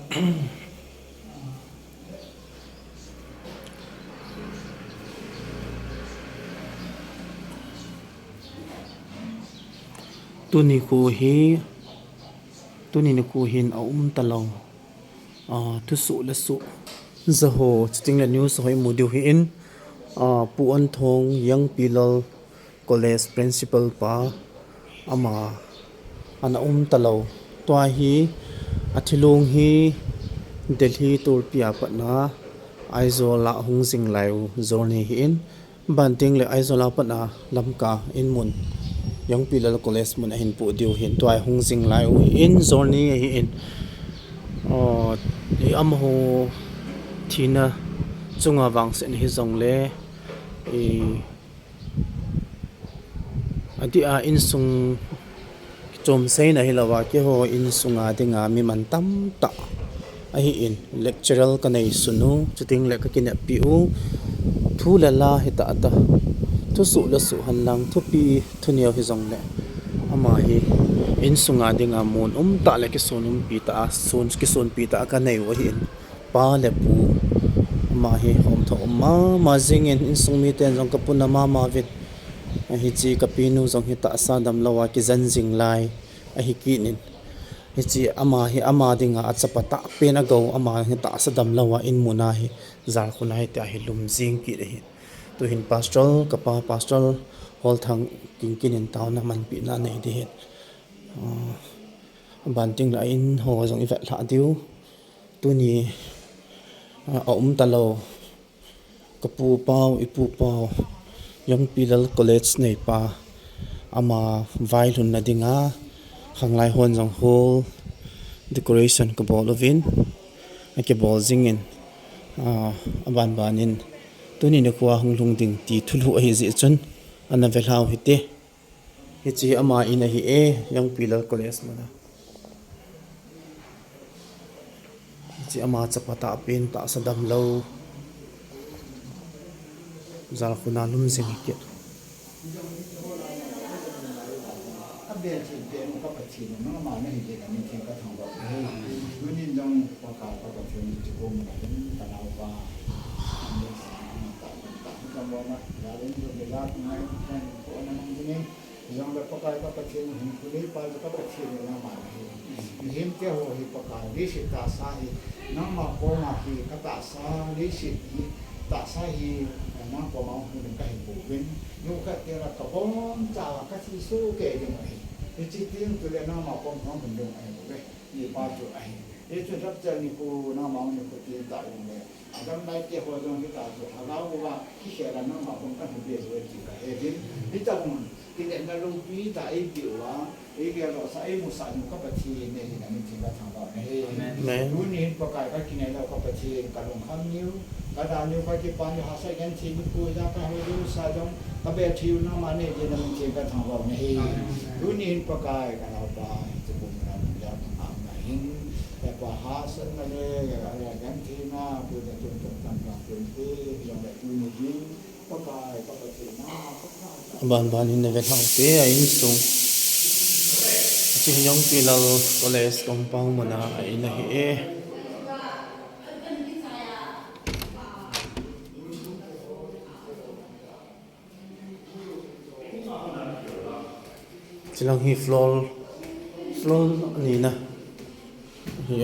tuni ku hi tuni ni ku hin a talo tu su la su zaho chiting la news hoi mu diu hi in Pu.Onthong Young People College principal pa ama ana talo tua hi athilung hi Delhi tur pia patna aizola hung sing lai zone hi in banting le aizola patna lamka in mun Young People College mun hin pu diu hin toy hung sing lai in zone hi in am ho thina chunga wang sen hi zong le adi a in sung chom sei na hi lawa ke ho in sunga dinga mi man tam ta a hi in lectural ka nei sunu chuting le ka kin pi u thu la la hi ta ta thu su la su han lang thu pi thu niaw hi zong le ama hi in sunga dinga mon ta le ki sonum pi ta son ki son pi ta ka nei wa hi in pa le pu ma hi hom tho ma jing in sung mi ten jong ka puna ma vit a hi chi ka pi nu jong hi ta sa dam lawa ki zan jing lai a hi ki nin hi chi ama dinga achapata pena go ama hi ta sa dam lawa in muna hi zar khunai ta hi lum jing ki re hi tu hin pastoral pastoral hol thang king in taw na man pi na nei de he banting la in ho jong i va thla diu tu ni talo kapu pau ipu pau Young People College nei pa ama vailhun na dinga hanglai hon jong hol decoration ka bol ovin ake bol jingin aban banin tuni ne kwa hunglung ding ti thulu a hi ji chun ana velhau hite hi chi ama ina hi Young People College mana chi ama chapata pen ta sadam lo zal khuna lum jing ki Abel chỉ tiền có phải chỉ nó mà nó hình thành mình thêm các thằng đó cứ nhìn trong qua cả các bạn chơi chỉ cùng đến cả nào và trong đó mà đã đến rồi để ra ngay ngay của nó như thế trong đó các bạn chơi hình cứ lấy bao các bạn chơi nó mà hiếm cái hồ thì các bạn lấy sự ta sai nó mà có mà thì các ta sai lấy sự ta sai thì nó có máu thì mình cái bộ bên nhưng cái kia là các con chào các chị số kể như vậy thì chỉ tiếng từ đây nó mà con mình dùng ai cũng vậy như bao nhiêu ai để cho rất chân như cô nó máu như cô tiền tại như vậy trong đây kia hồi trong cái tạo rồi áo và khi xe là nó mà con các hình biệt rồi chỉ cả hệ đến đi trong cái này là lông quý tại kiểu á cái kia nó sẽ một sản một các bậc thầy này thì là mình chỉ có thằng đó này lúc này có cái kia này là các bậc thầy cả lông khăm nhiêu cả đàn nhiêu cái kia bao nhiêu họ sẽ gắn thêm một cô ra cái hồi lúc sao trong các bậc thầy nó mà này thì là mình chỉ có thằng đó này lúc này có cái nào baจะบุญเราอยากทำไหนแต่ว่าหาเส้นอะไรอะไรกันที่น่าเพื่อจะจนจบตามหลักเป็นที่อย่างแบบนี้ยิ่งก็กายก็ปฏิมาban in ne velhau te a in sung chi Young People College compound mana a in hi chilang hi floor ni na hi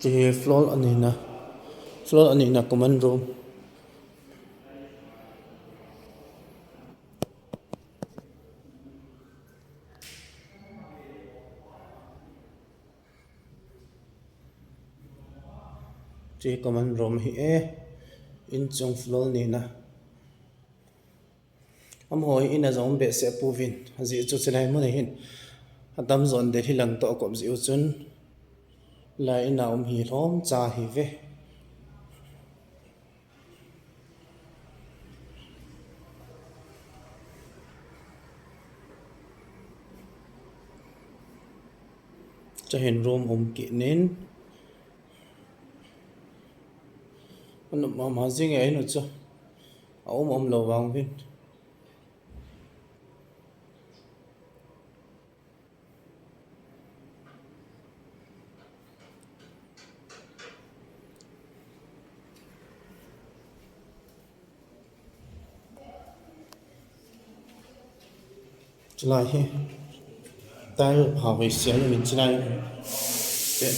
chi floor ani na common room chi common room hi in chung floor ni na am hoi in a zong be se puvin hazi chu chelai mo hin adam zon de hilang to kom ziu chun lai na hi hlom cha hi ve cha hen room ki nin ma jing ai no cha lo wang vin chulai hi tai ha wei xian min chulai te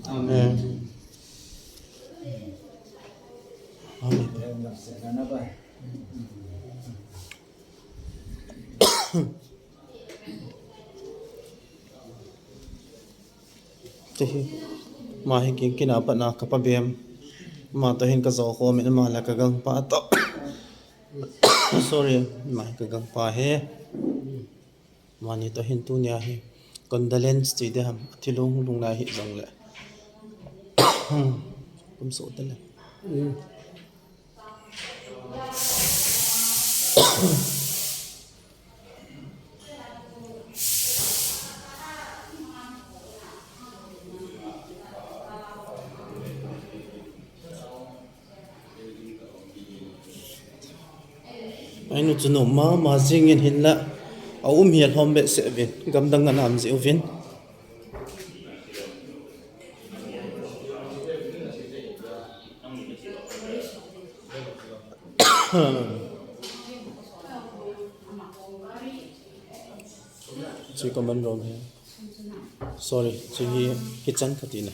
amen te hi ma hi king kina pa na ka pa bem ma to hin ka zo ko min ma la ka gang pa to sorry ma ka gang pa he mani to hin tu nya hi condolence ti de ham thilung lung na hi zong le kum so ta le ai nu chu no ma jing in hin la a hial hom be se vin gam dang na nam zi vin chỉ có mình rồi sorry chỉ kitchen khati na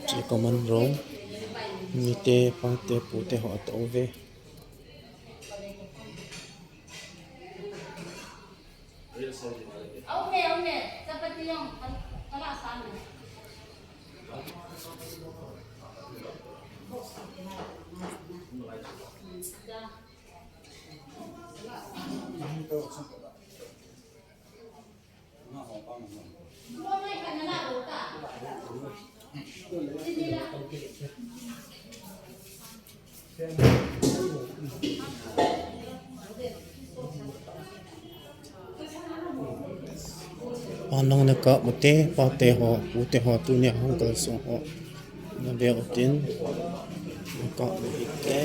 chỉ có mình rồi mi te pa te pu te họ to về Oke, seperti yang kelasan. anong na ka mute pa te ho pu te ho tu nya hong kal so ho na be otin ka ke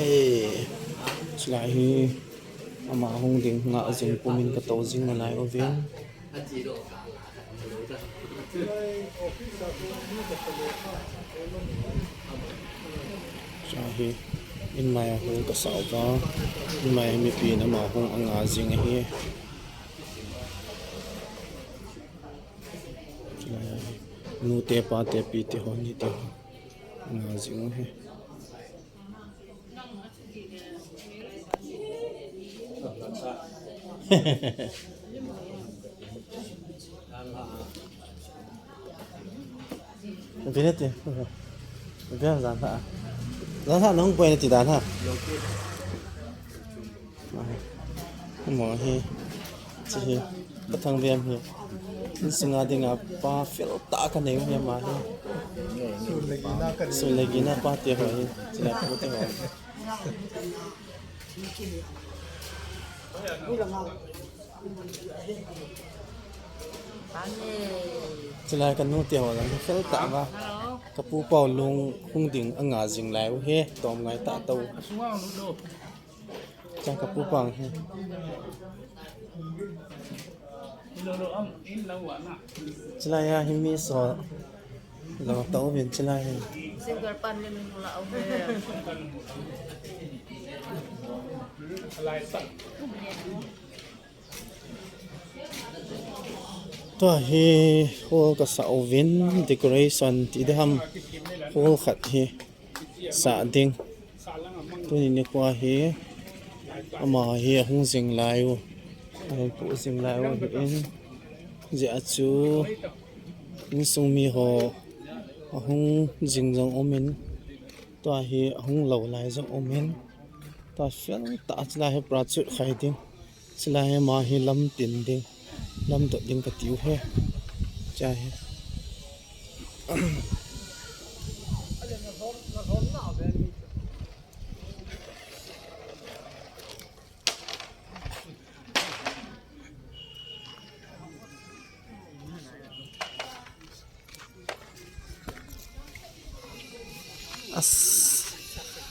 slai hi ama hong ding nga jing pumin ka to jing na lai ovin Sahi in mai hong ka sa ba in mai mi pi na ma hong anga jing hi nu te pa te pi te ho ni te nga jing he Vinete. Vem zanha. Zanha não põe ti dan ha. Mo hi. Chi patang vem hi. Singa dinga pa fil ta ka nei hi ma hi. So lagi na pa te ho hi. Sila ko te ho. Sila kan nu te ho lang fil ta ba. Kapu pau lung hung ding anga jing lai he tom ngai ta tau. Chang kapu pang he. Sila ya himi so lo tau vin sila he. Single pan ni min mula over. Alay sa. ตัวฮีโฮลก็สาววิน decoration ที่ได้ทำโฮลขัดฮีสาดิงตัวนี้นี่กว่าฮีอามาฮีหงสิงลายวไอ้ผู้สิงลายวเห็นเจ้าจูนี่ส่งมีหอหงจิงจงอมินตัวฮีหงเหล่าลายจงอมินตัวเฟลตัดลายปราจุดไข่ดิงสลายมาฮีลำตินดิงลำตัวดิงกระติวเฮใจ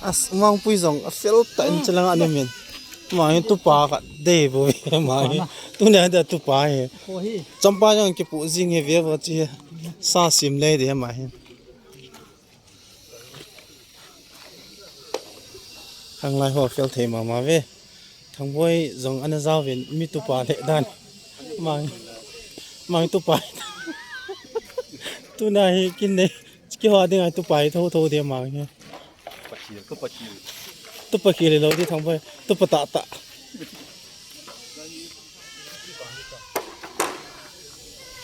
as mang pui zong a fel tan chalang ane men mai tu pa ka de bo mai tu ne da tu pa he champa jang ke pu jing he ve ba chi sa sim le de ma he hang lai ho fel the ma ve thang boi zong ana zaw ven mi tu pa le dan mai tu pa tu na he kin ne ki ho de ngai tu pa tho tho de ma he tu pa ki le lo di thang boi tu pa ta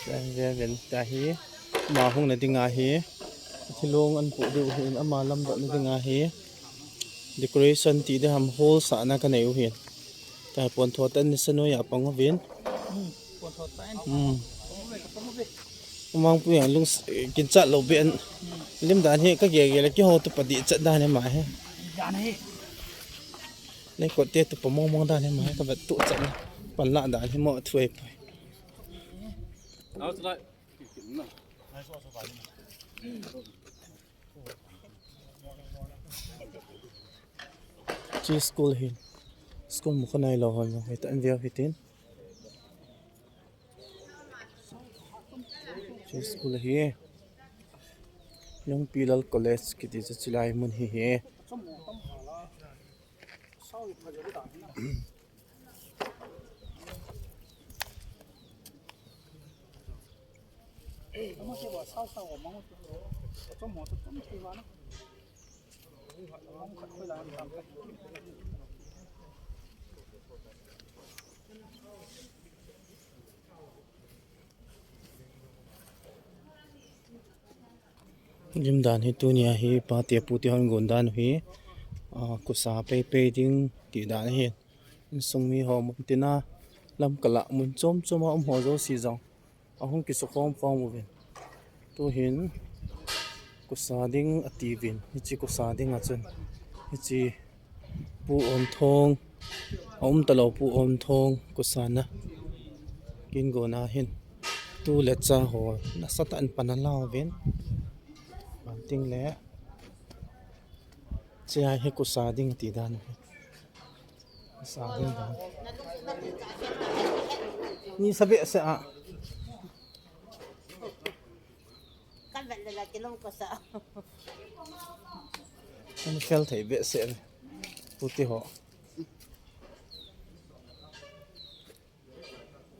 về về ta hi mà hung này tiếng hi thì luôn ăn phụ điều hiện ama lâm vận tiếng hi decoration thì để ham hole sa na cái này hiện tại bọn thọ tên sân nói bằng viên mang phụ hàng lung kiến chặt lầu biển lim đàn hi các ghế là cái hồ tụi bát đi chặt đàn này mà he lấy cột tiết tụi mong đàn này mà các bạn tụ chặt bản lạ đàn thì mọi thuê chi school hin school một cái này là hồi người ta ăn việc hết tin chi school hi young Pilal college cái gì chứ lại muốn hi Jim dan hi tu nia hi pa te pu ti hon gon dan hi ku sa pe ding ti dan hi sung mi ho mun tina lam kala mun chom ho zo si jong ahung ki so khom ven tu hin ku sa ding ati vin hi chi ku sa ding a chun hi chi pu om thong talo pu om thong ku sa na kin go na hin tu le cha ho na sat an panala ven ting le chia he ku sa ding ti dan sa ding dan ni sabi sa kan bạn là cái lông có sợ an fel thei be se pu ti ho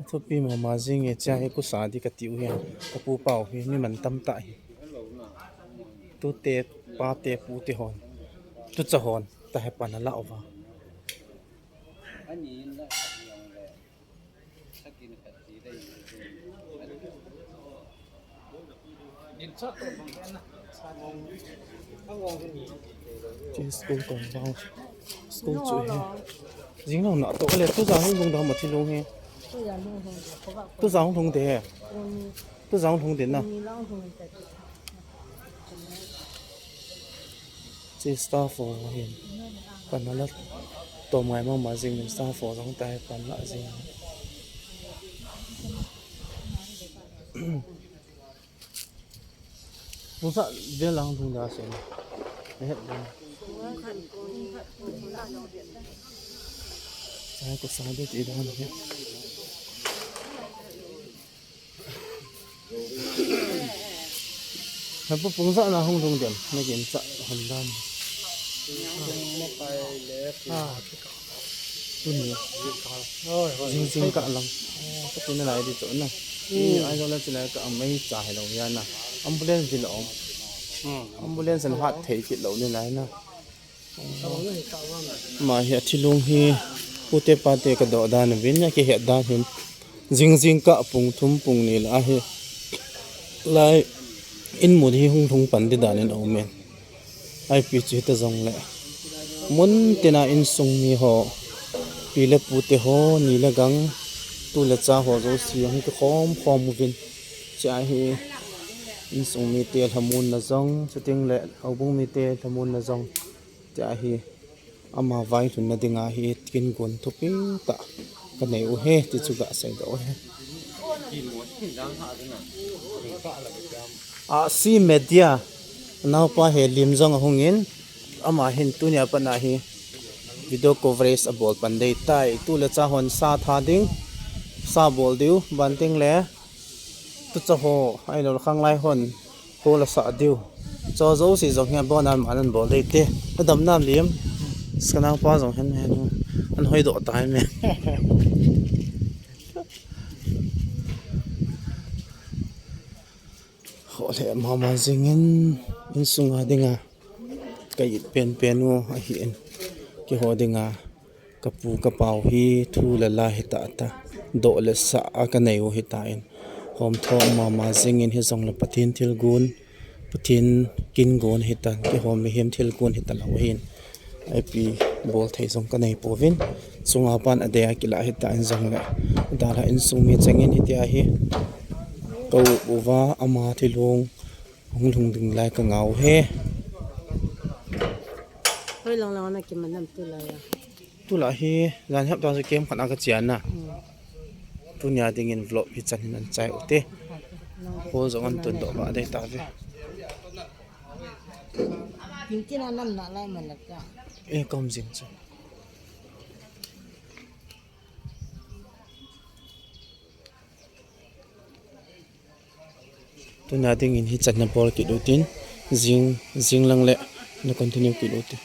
thu pi ma jing e cha he ku sa di ka ti u he ka pu pau hi ni man tam ta hi tu te pa te pu ti hon tu cha hon ta he pan la ova trên school còn vào school chủ he dính nào nọ tổ lên tôi giáo không dùng đó mà thi luôn he tôi giáo không thông thế tôi giáo không thông đến nào trên staff for hiện còn nó là tổ máy mà dính đến staff for giống tay còn lại dính không sợ biết là không thông đó sẽ hết rồi saya có sao biết gì đó nữa hãy bấm phím sợ là không thông điểm này kiểm tra hoàn đan tuần này dinh cả lắm cái này lại đi chỗ này ai đó là chỉ là cái mấy trái lâu ya na ambulance thì lâu ambulance là hoạt thấy cái lâu như này na mà hiện thì luôn hi Upa.T.Onthong cái đó đàn viên nhá cái hiện đàn hiện riêng riêng cả phùng thum phùng này là hi lại in một hi hung thung pan đi đàn nên ông men ai bị chết ta giống lại muốn tên in sung mi ho pi le pu te ho ni la gang T.Lalcha ho zo siang cái khom vin cha hi in sung mi te thamun na zong chuting le obung mi te thamun na zong cha hi ama vai thun na dinga hi kin gon thupi ta ka nei u he ti chu ga sai do he a si media now pa he lim zong hongin ama hin tu nya pa na hi video coverage abol pandai tai T.Lalcha hon sa tha ding sa bol diu banting le tu cha ho ai lo khang lai hon ho la sa diu cho zo si zong nya bon an manan bol dei te dam nam lim skanang pa zong hen hen an hoi do tai me ho le mama zingin in sunga dinga kai pen wo a hi en ki ho dinga kapu kapau hi thu la la hi ta do le sa ka nei wo hi ta in hom tho mama zingin hi zong la pathin thil gun pathin kin gon hi ta ki hom mi hem thil gun hi ta lo hin ip bol thei zong ka nei povin chunga pan adea kila hi ta in zong la dala in sumi changin hi tia hi ko uwa ama thilung hung lung ding lai ka ngau he hơi lòng lòng này kìm mà nằm tu lại tu la hi gan hap ta se kem khana ka chian na tu nya ding in vlog hi chan nan chai uti ho zong an tun do ba dei ta ve những cái nào nằm nọ lại mà lật cả e kom jing chu tu nya ding in hi chan na bol ki do tin jing lang le na continue ki do ti